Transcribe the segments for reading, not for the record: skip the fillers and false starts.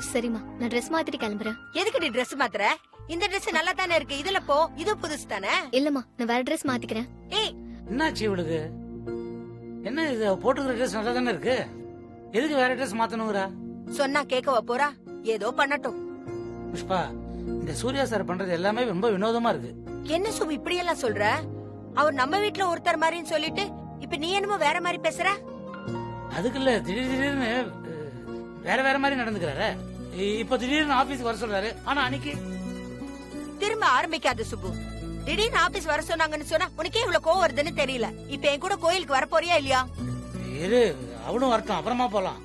சரிம்மா, நான் ட்ரெஸ் மாத்திட்டு கிளம்புறேன். எதுக்கு நீ ட்ரெஸ் மாத்துற? இந்த ட்ரெஸ் நல்லா தானே இருக்கு, இதுல போ. இது புதுசு தானே. இல்லம்மா, நான் வேற ட்ரெஸ் மாத்திக்கிறேன். ஏய், என்னாச்சு இவளுக்கு? என்ன இது, போட்டுக்கிற ட்ரெஸ் நல்லா தானே இருக்கு, எதுக்கு வேற ட்ரெஸ் மாத்தணுங்கிறா? சொன்னா கேட்கவா போறா? ஏதோ பண்ணட்டும். புஷ்பா, இந்த சூர்யா சார் பண்றது எல்லாமே ரொம்ப வினோதமா இருக்கு. என்ன சுபு இப்படி எல்லாம் சொல்ற? அவர் நம்ம வீட்ல ஒருத்தர் மாதிரின்னு சொல்லிட்டு இப்ப நீ என்னமோ வேற மாதிரி பேசுற. அதுக்கு இல்ல, திடீர்னு வேற வேற மாதிரி நடந்துக்கிறாரு. இப்ப திடீர்னு ஆபீஸ்க்கு வர சொல்றாரு, ஆனா அன்னைக்கு திரும்ப ஆரம்பிக்காத சுபு. திடீர்னு ஆபீஸ் வர சொன்னாங்கன்னு சொன்னா உனக்கே இவ்வளவு கோவம் வருதுன்னு தெரியல. இப்ப என் கூட கோயிலுக்கு வர போறியா இல்லையா? இரு, அவளும் வரட்டும், அப்புறமா போலாம்.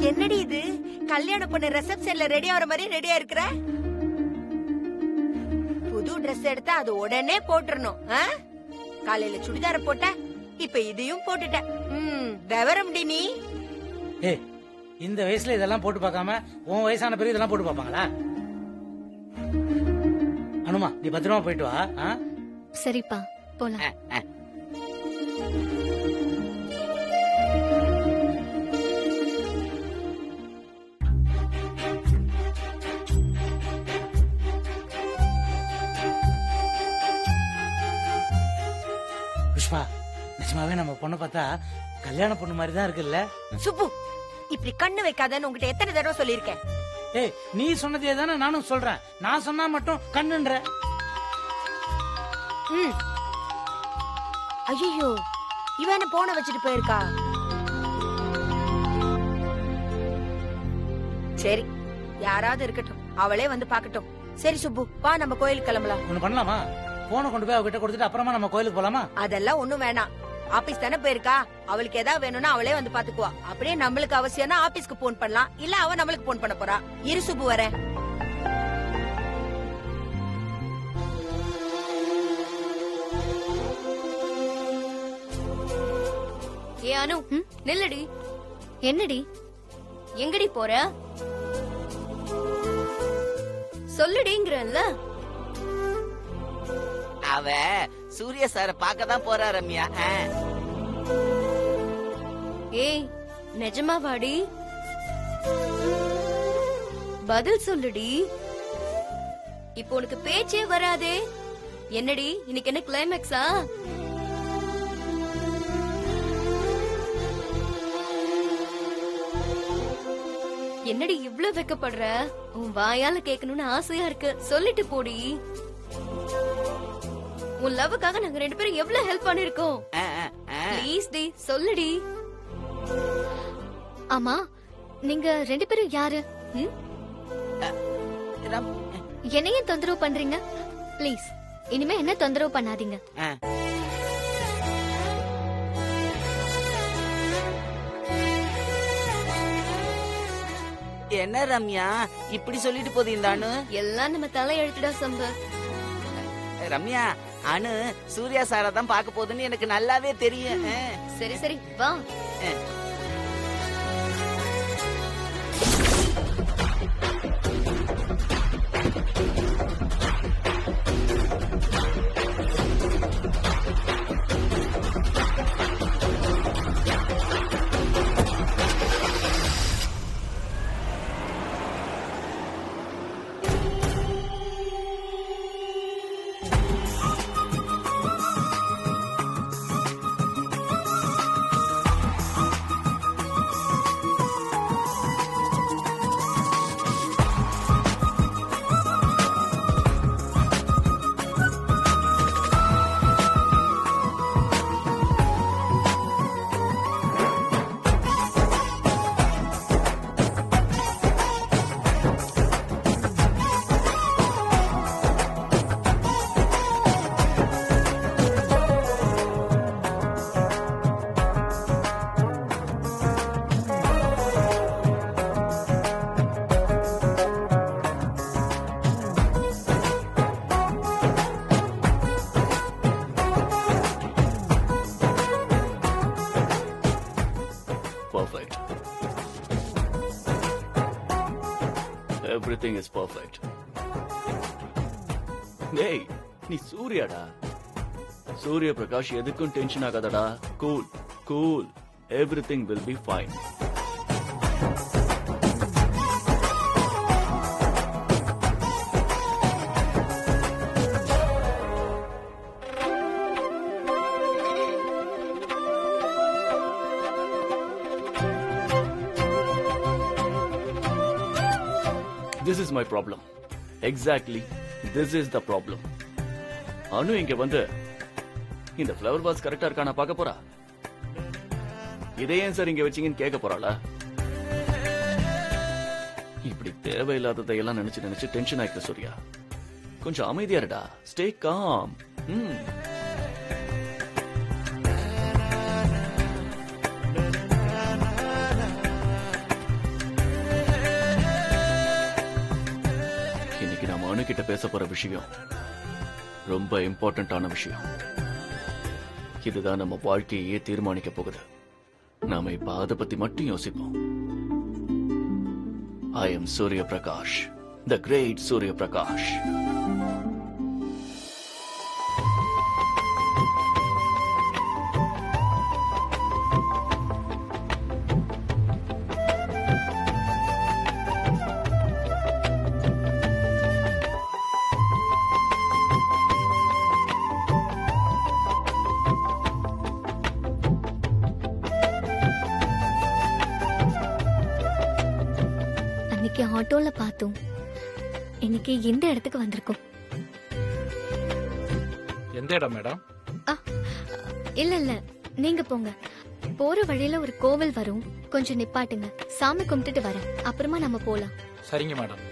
என்னடி இது, கல்யாண பொண்ணு ரிசப்ஷன்ல ரெடி ஆகிற மாதிரி ரெடியா இருக்கிற? புது Dress எடுத்தா அது உடனே போட்டுறணும். காலையில சுடிதார போட்ட, இப்ப இதையும் போட்டுட்ட. விவரம் டி நீ. ஏய், இந்த வயசுல இதெல்லாம் போட்டு பார்க்காம உன் வயசான பிறகு இதெல்லாம் போட்டு பார்ப்பாங்களா? அனுமா, நீ பத்திரமா போயிட்டு வா. சரிப்பா, போலாம். புஷ்பா, நிஜமாவே நம்ம பொண்ணு பார்த்தா கல்யாண பொண்ணு மாதிரி தான் இருக்குல்ல? சுப்பு, இப்படி கண்ணு வைக்காதன்னு உங்ககிட்ட எத்தனை தடவை சொல்லிருக்கேன். ஏய், நீ சொன்னதே தானே நானும் சொல்றேன். நான் சொன்னா மட்டும் கண்ணுன்ற. ஐயோ, இவன போன வச்சுட்டு போயிருக்கா. சரி, யாராவது இருக்கட்டும், அவளே வந்து பாக்கட்டும். சரி சுப்பு, வா நம்ம கோயிலுக்கு கிளம்பலாம். ஒண்ணு பண்ணலாமா? போனை கொண்டு போய் அவகிட்ட கொடுத்துட்டு அப்புறமா நம்ம கோயிலுக்கு போலாமா? அதெல்லாம் ஒண்ணும் வேணாம். ஆபீஸ் தானே போயிருக்கா, அவளுக்கு ஏதாவது வேணும்னா அவளே வந்து பாத்துக்குவா. அப்படியே நம்மளுக்கு அவசியம்னா ஆபீஸ்க்கு போன் பண்ணலாம், இல்ல அவ நம்மளுக்கு போன் பண்ண போறா. இரு சுப்பு, வரேன். ஏ அனு, நில்லடி. என்னடி? எங்கடி போற? சொல்லுடிங்கறல்ல. அவ சூர்யா சார பார்க்க தான் போறா ரம்யா. ஏய், நிஜமாவாடி? பதில் சொல்லுடி. இப்போ உனக்கு பேச்சே வராதே. என்னடி, இன்னைக்கு என்ன கிளைமேக்ஸா? என்னடி இவ்ளோ வெக்கப்படுற? உன் வாயால கேட்கணும்னு ஆசையா இருக்கு, சொல்லிட்டு போடி. உன் லவ்வுக்காக நாங்க ரெண்டு பேரும் எவ்வளவு ஹெல்ப் பண்ணிருக்கோம். ப்ளீஸ் டி, சொல்லுடி. ஆமா, நீங்க ரெண்டு பேரும் யாரு? என்னையும் தொந்தரவு பண்றீங்க? ப்ளீஸ், இனிமே என்ன தொந்தரவு பண்ணாதீங்க. என்ன ரம்யா இப்படி சொல்லிட்டு போகுது இந்த அனு? எல்லாம் நம்ம தலை எழுத்துடா சம்பு. ரம்யா, அனு சூர்யா சாரை தான் பார்க்க போகுதுன்னு எனக்கு நல்லாவே தெரியும். சரி சரி, வா. Everything is perfect. டேய் நீ சூர்யாடா. சூர்ய பிரகாஷ் எதுக்கும் டென்ஷன் ஆகாதடா. Cool cool, everything will be fine. This is my problem. Exactly, this is the problem. Anu இங்க வந்து இந்த ஃப்ளவர் வாஸ் கரெக்டா இருக்கானா பார்க்க போறா. இதை ஏன் சார் இங்க வச்சீங்கன்னு கேட்க போறாளா? இப்படி தேவையில்லாததையெல்லாம் நினைச்சு டென்ஷன் ஆயிட்டு சூர்யா. கொஞ்சம் அமைதியா இருடா. Stay com. இன்னைக்கு நாம அனு கிட்ட பேச போற விஷயம் ரொம்ப இம்பார்ட்டன்டான விஷயம். இதுதான் நம்ம வாழ்க்கையே தீர்மானிக்க போகுது. நாம இப்ப அதை பத்தி மட்டும் யோசிப்போம். I am Surya Prakash, the great Surya Prakash. அன்னைக்கு ஆட்டோல பார்த்தோம், இன்னைக்கு எந்த இடத்துக்கு வந்திருக்கோம்? எந்த இடம் மேடம்? இல்ல இல்ல, நீங்க போங்க. போற வழியில ஒரு கோவில் வரும், கொஞ்சம் நிப்பாட்டுங்க. சாமி கும்பிட்டுட்டு வரேன், அப்புறமா நம்ம போலாம். சரிங்க மேடம்.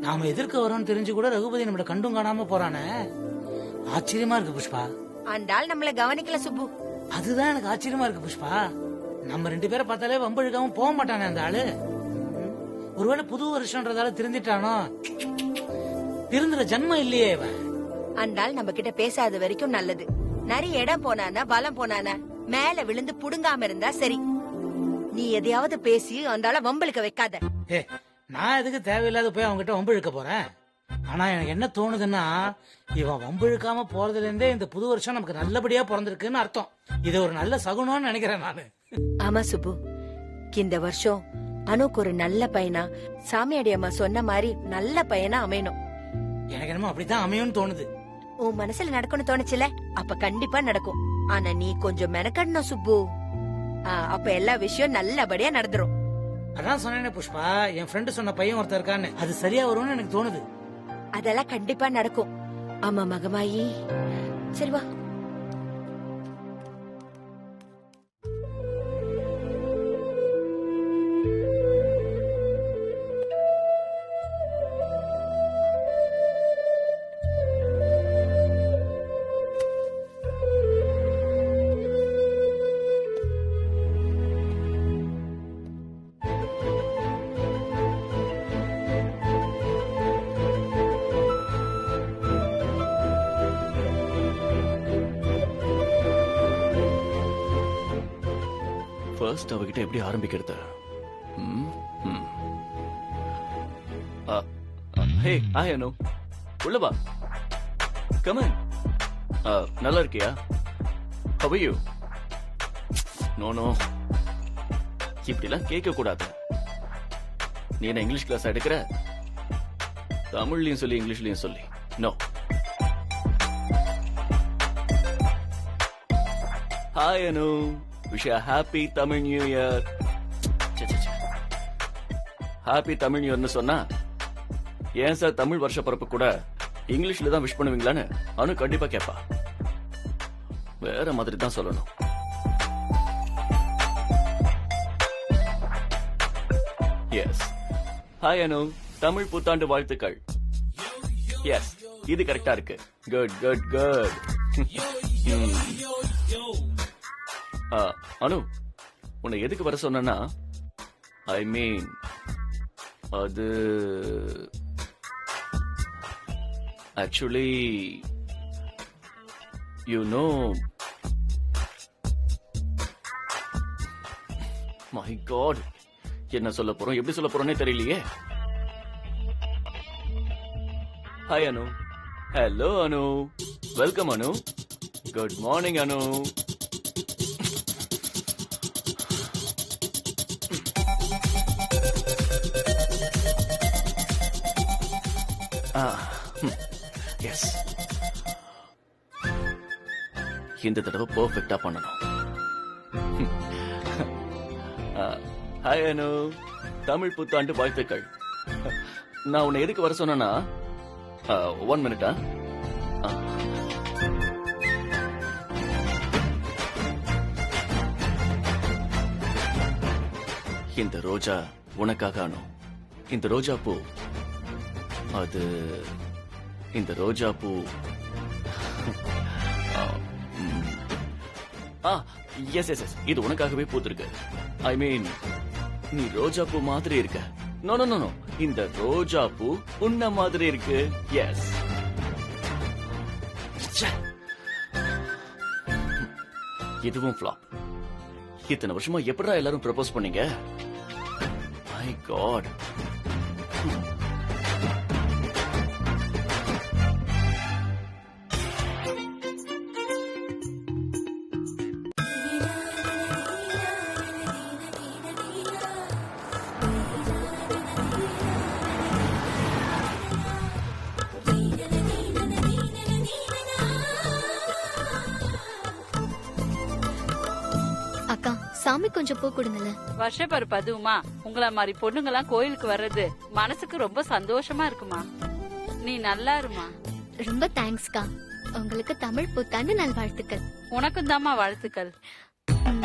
நாம எதிர்க்க வரோம்னு தெரிஞ்சு கூட ரகுபதி நம்மள கண்டும் காணாம போறானே, ஆச்சரியமா இருக்கு புஷ்பா. அந்த ஆள் நம்மள கவனிக்கல சுப்பு. அதுதான் எனக்கு ஆச்சரியமா இருக்கு புஷ்பா. நம்ம 2 பேரை பார்த்தாலே வம்பழுக்காம போக மாட்டானே அந்த ஆளு. ஒருவேளை புது வருஷம்ன்றதால திருந்திட்டானோ? திருந்துற ஜன்மம் இல்லையே இவன். அந்த ஆள் நம்ம கிட்ட பேசாத வரைக்கும் நல்லது. நிறைய இடம் போனானா, பலம் போனானா, மேல விழுந்து புடுங்காம இருந்தா சரி. நீ எதையாவது பேசி அந்த ஆள வம்பளுக்க வைக்காத. ஏ, நான் எதுக்கு தேவையில்லாத போய் அவங்க கிட்ட வம்பு இழுக்க போறேன்? ஆனா எனக்கு என்ன தோணுதுன்னா, இவன் வம்பு இழுக்காம போறதுல இருந்தே இந்த புது வருஷம் நமக்கு நல்லபடியா பிறந்திருக்குன்னு அர்த்தம். இது ஒரு நல்ல சகுனம்னு நினைக்கிறேன் நானு. ஆமா சுப்பு, இந்த வருஷம் அனுக்கு ஒரு நல்ல பையனா, சாமியாடி அம்மா சொன்ன மாதிரி நல்ல பையனா அமையணும். எனக்கு என்னமோ அப்படித்தான் அமையும்னு தோணுது. உன் மனசுல நடக்கணும் தோணுச்சுல, அப்ப கண்டிப்பா நடக்கும். ஆனா நீ கொஞ்சம் மெனக்கடணும் சுப்பு. அப்ப எல்லா விஷயம் நல்லபடியா நடந்துரும். அதான் சொன்னேனே புஷ்பா, என் ஃப்ரெண்டு சொன்ன பையன் ஒருத்தர் இருக்கான்னு, அது சரியா வரும்னு எனக்கு தோணுது. அதெல்லாம் கண்டிப்பா நடக்கும். ஆமா மகமாயி, சரி வா. ஃபர்ஸ்ட் அவகிட்ட எப்படி ஆரம்பிக்கிறது? ஹே ஹாய் அனு, உள்ள வா. Come in. நல்லா இருக்கியா? How are you? No no, இப்படிலாம் கேட்க கூடாது. நீ என்ன இங்கிலீஷ் கிளாஸ் எடுக்கிற? தமிழ்லயும் சொல்லி இங்கிலீஷ்லயும் சொல்லி. No. Hi Anu, wish you happy Tamil new year. Happy Tamil new இயர்னு சொன்னா, ஏன் சார் தமிழ் வருஷ பிறப்பு கூட இங்கிலீஷ்ல தான் விஷ் பண்ணுவீங்களான்னு அனு கண்டிப்பா கேட்பா. வேற மாதிரி தான் சொல்லணும். எஸ், ஹாய் அனு, தமிழ் புத்தாண்டு வாழ்த்துக்கள். எஸ், இது கரெக்டா இருக்கு. Good good good. அனு, உன்னை எதுக்கு வர சொன்னா ஐ மீன் அது actually you know my god என்ன சொல்ல போறோம் எப்படி சொல்ல போறோம்னே தெரியலையே. Hi Anu. Hello Anu. Welcome Anu. Good morning Anu. Yes, இந்த தடவை பெர்ஃபெக்டா பண்ணணும். ஹாய் அனு. தமிழ் புத்தாண்டு வாழ்த்துக்கள். நான் உன்னை எதுக்கு வர சொன்னா 1 மினிட்டா. இந்த ரோஜா உனக்காக அனு. இந்த ரோஜா பூ அது இந்த ரோஜா பூ எஸ் எஸ் எஸ் இது உனக்காகவே பூத்திருக்கு. ஐ மீன் நீ ரோஜா பூ மாதிரி இருக்க. நோ நோ நோ நோ, இந்த ரோஜா பூ உன்ன மாதிரி இருக்கு. எஸ். இதுவும் ஃபிளாப். இத்தனை வருஷமா எப்படா எல்லாரும் ப்ரப்போஸ் பண்ணீங்க? My god. அக்கா, சாமி கொஞ்சம் பூ கொடுங்களேன். வருஷப்பருப்பு அதுவுமா? உங்கள மாதிரி பொண்ணுங்கெல்லாம் கோயிலுக்கு வர்றது மனசுக்கு ரொம்ப சந்தோஷமா இருக்குமா. நீ நல்லா இருமா. ரொம்ப தேங்க்ஸ்க்கா. உங்களுக்கு தமிழ் புத்தாண்டு நல்வாழ்த்துக்கள். உனக்கும் தாமா வாழ்த்துக்கள். ம்.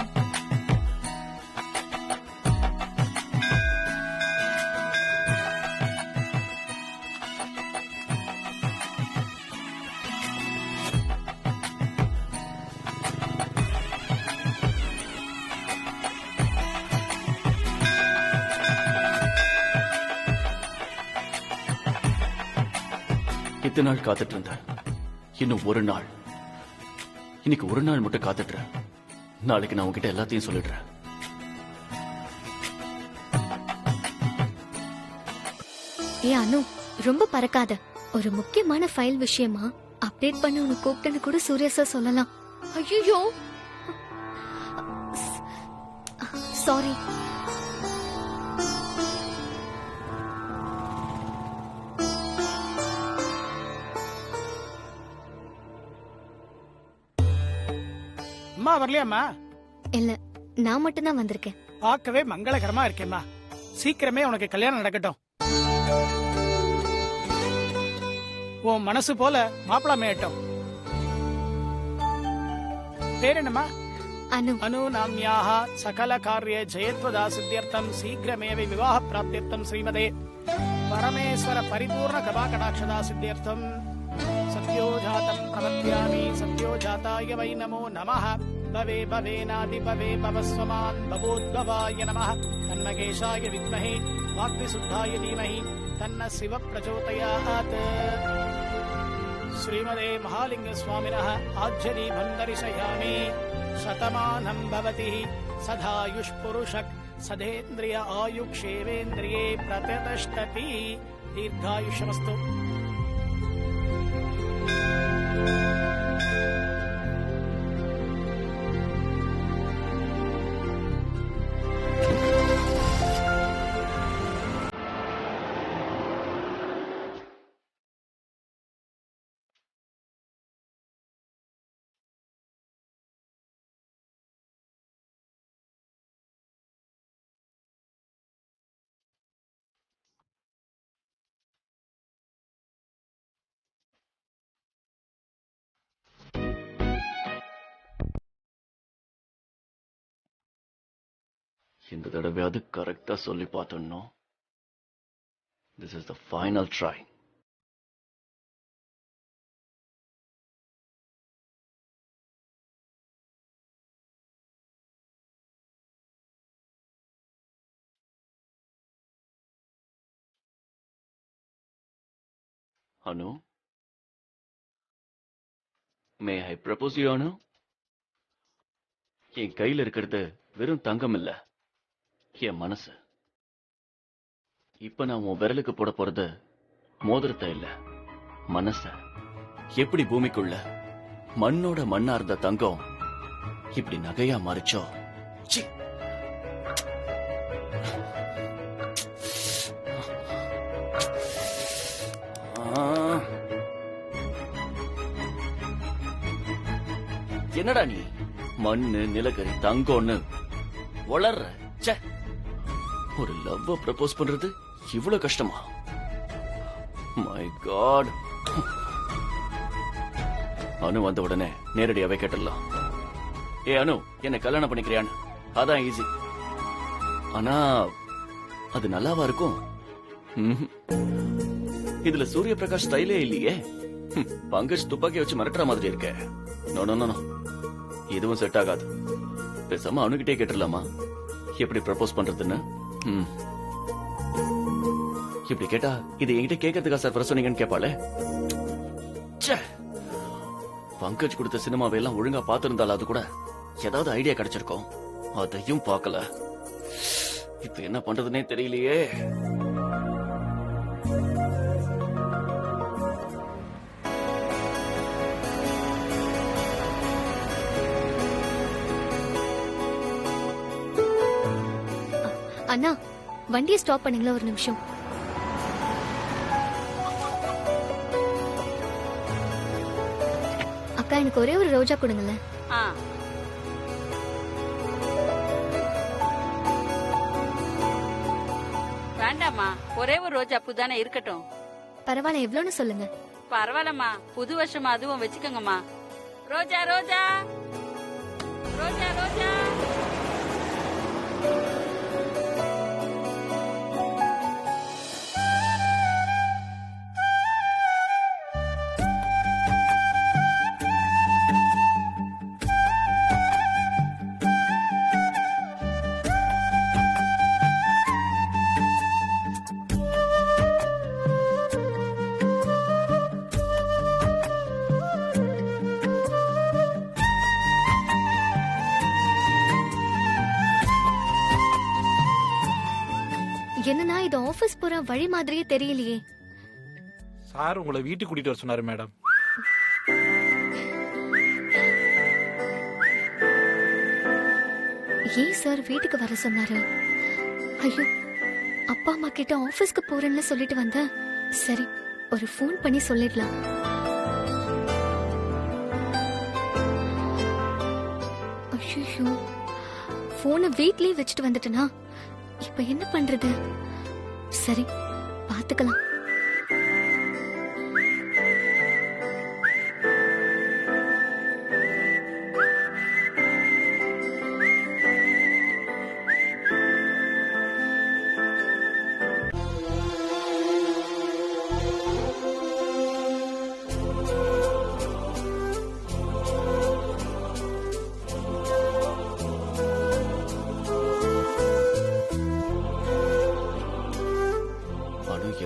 இத்தனை நாள் காத்துட்டு இருந்தேன். இன்னும் ஒரு நாள். இன்னைக்கு ஒரு நாள் மட்டும் காத்துட்டுறேன். நாளைக்கு நான் உங்ககிட்ட எல்லாத்தையும் சொல்லிடுறேன். ஏ அனு, ரொம்ப பறக்காத. ஒரு முக்கியமான ஃபைல் விஷயமா அப்டேட் பண்ண உனக்கு கூப்பிட்டேன்னு கூட சூர்யா சார் சொல்லலாம். ஐயோ, சாரி. அம்மா வரலையாம்மா? இல்ல, நான் மட்டும் தான் வந்திருக்கேன். பார்க்கவே மங்களகரமா இருக்கேம்மா. சீக்கிரமே உனக்கு கல்யாணம் நடக்கட்டும். உன் மனசு போல மாப்பிள மேயட்டும். பேர் என்னம்மா? அனு. அனு நாம்யாஹ சகல காரிய ஜெயத்வதா சித்தியர்த்தம் சீக்கிரமேவ விவாஹ பிராப்தியர்த்தம் ஸ்ரீமதே பரமேஸ்வர பரிபூர்ண கபா கடாட்சதா சித்தியர்த்தம் சத்யோ ஜாதம் பிரபத்யாமி. சத்யோ ஜாதாய வை நமோ நமः. பவே பவேனாதி பவே பவஸ்வமான் பவோத்பவாய நமः. தன்மகேஷாய வித்மஹே வாக்விசுத்தாய தீமஹி தன்ன சிவ பிரச்சோதயாத். ஸ்ரீமதே மகாலிங்க சுவாமினः ஆஜ்ஜதீபம் தரிசயாமி. शतमानं भवति सदायुष् पुरुषक सदेन्द्रिय आयुक्षेवेन्द्रिये प्रतिष्ठति. दीर्घायुष्यमस्तु. இந்த தடவையாவது கரெக்டா சொல்லி பார்த்தோம். This is the final try. Anu, may I propose you Anu? என் கையில இருக்கிறது வெறும் தங்கம் இல்ல, என் மனசு. இப்ப நான் உன் விரலுக்கு போட போறது மோதிரத்தை இல்ல, மனச. எப்படி பூமிக்குள்ள மண்ணோட மண்ணா இருந்த தங்கம் இப்படி நகையா மாறிச்சோ, ச்சீ. என்னடா நீ மண்ணு நிலக்கரி தங்கம்னு வளர்ற? ச்சே, ஒரு லவ்வ ப்ரப்போஸ் பண்றது இவ்வளவு கஷ்டமா? My God. அனு வந்த உடனே நேரடியாவே கேட்டுடலாம். ஏ அனு, என்ன கல்யாணம் பண்ணிக்கிறியான்னு? அதான் ஈஸி. ஆனா அது நல்லாவா இருக்கும்? இதுல சூரிய பிரகாஷ் ஸ்டைலே இல்லையே. பங்கஜ் துப்பாக்கி வச்சு மிரட்டுற மாதிரி இருக்க. நோ நோ நோ, இதுவும் செட் ஆகாது. பேசாம அனுகிட்டே கேட்டுடலாமா எப்படி ப்ரப்போஸ் பண்றதுன்னு? இப்படி கேட்டா இது என்கிட்ட கேட்கறதுக்கா சார் வர சொன்னீங்கன்னு கேட்பாளே. பங்கஜ் கொடுத்த சினிமாவை எல்லாம் ஒழுங்கா பாத்திருந்தாலும் அது கூட ஏதாவது ஐடியா கிடைச்சிருக்கும். அதையும் பார்க்கல. இப்ப என்ன பண்றதுன்னே தெரியலையே. அண்ணா, வண்டியை ஸ்டாப் பண்ணுங்களா ஒரு நிமிஷம். அக்கா, எனக்கு ஒரே ஒரு ரோஜா கொடுங்களேன். ஆ, வேண்டாம்மா, ஒரே ஒரு ரோஜா பூ தானே, இருக்கட்டும். பரவாயில்ல, எவ்வளோன்னு சொல்லுங்க. பரவாயில்லம்மா, புது வருஷமா அதுவும் வச்சுக்கோங்கம்மா. ரோஜா ரோஜா ரோஜா ரோஜா. என்னன்னா, இது ஆபீஸ் போற வழி மாதிரியே தெரியலையே. சார் உங்களை வீட்டுக்கு கூட்டிட்டு வர சொன்னாரு மேடம். ஏன் சார் வீட்டுக்கு வர சொன்னாரு? ஐயோ, அப்பா அம்மா கிட்ட ஆபீஸ்க்கு போறேன்னு சொல்லிட்டு வந்த. சரி, ஒரு ஃபோன் பண்ணி சொல்லிடலாம். ஐயோ, போனை வீட்லயே வச்சுட்டு வந்துட்டனா? இப்ப என்ன பண்றது? சரி, பாத்துக்கலாம்.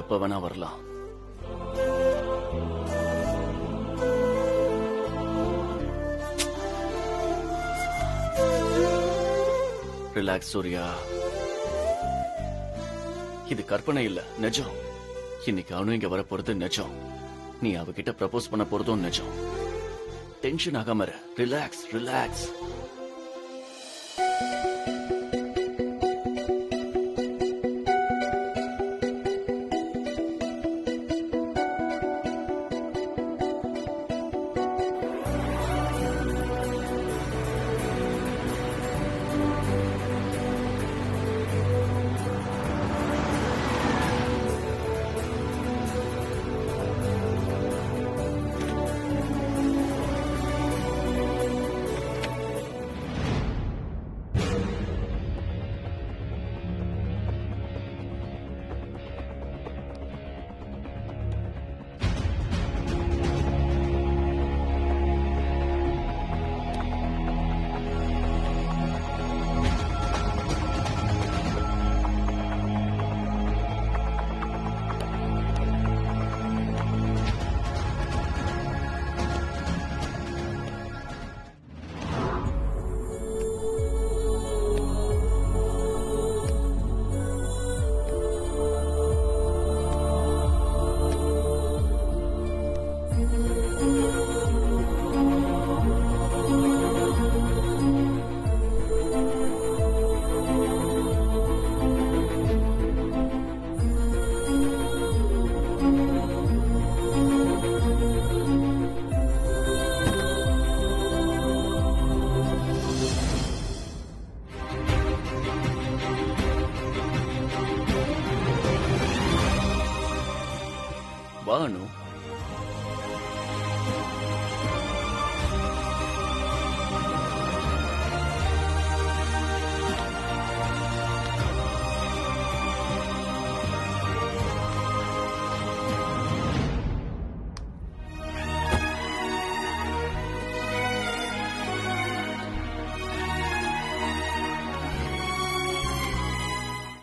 எப்ப வேணா வரலாம். ரிலாக்ஸ் சூர்யா. இது கற்பனை இல்ல, நிஜம். இன்னைக்கு அனு இங்க வர போறது நிஜம். நீ அவகிட்ட ப்ரப்போஸ் பண்ண போறதும் நிஜம். டென்ஷன் ஆகாம இரு. Relax relax. அனு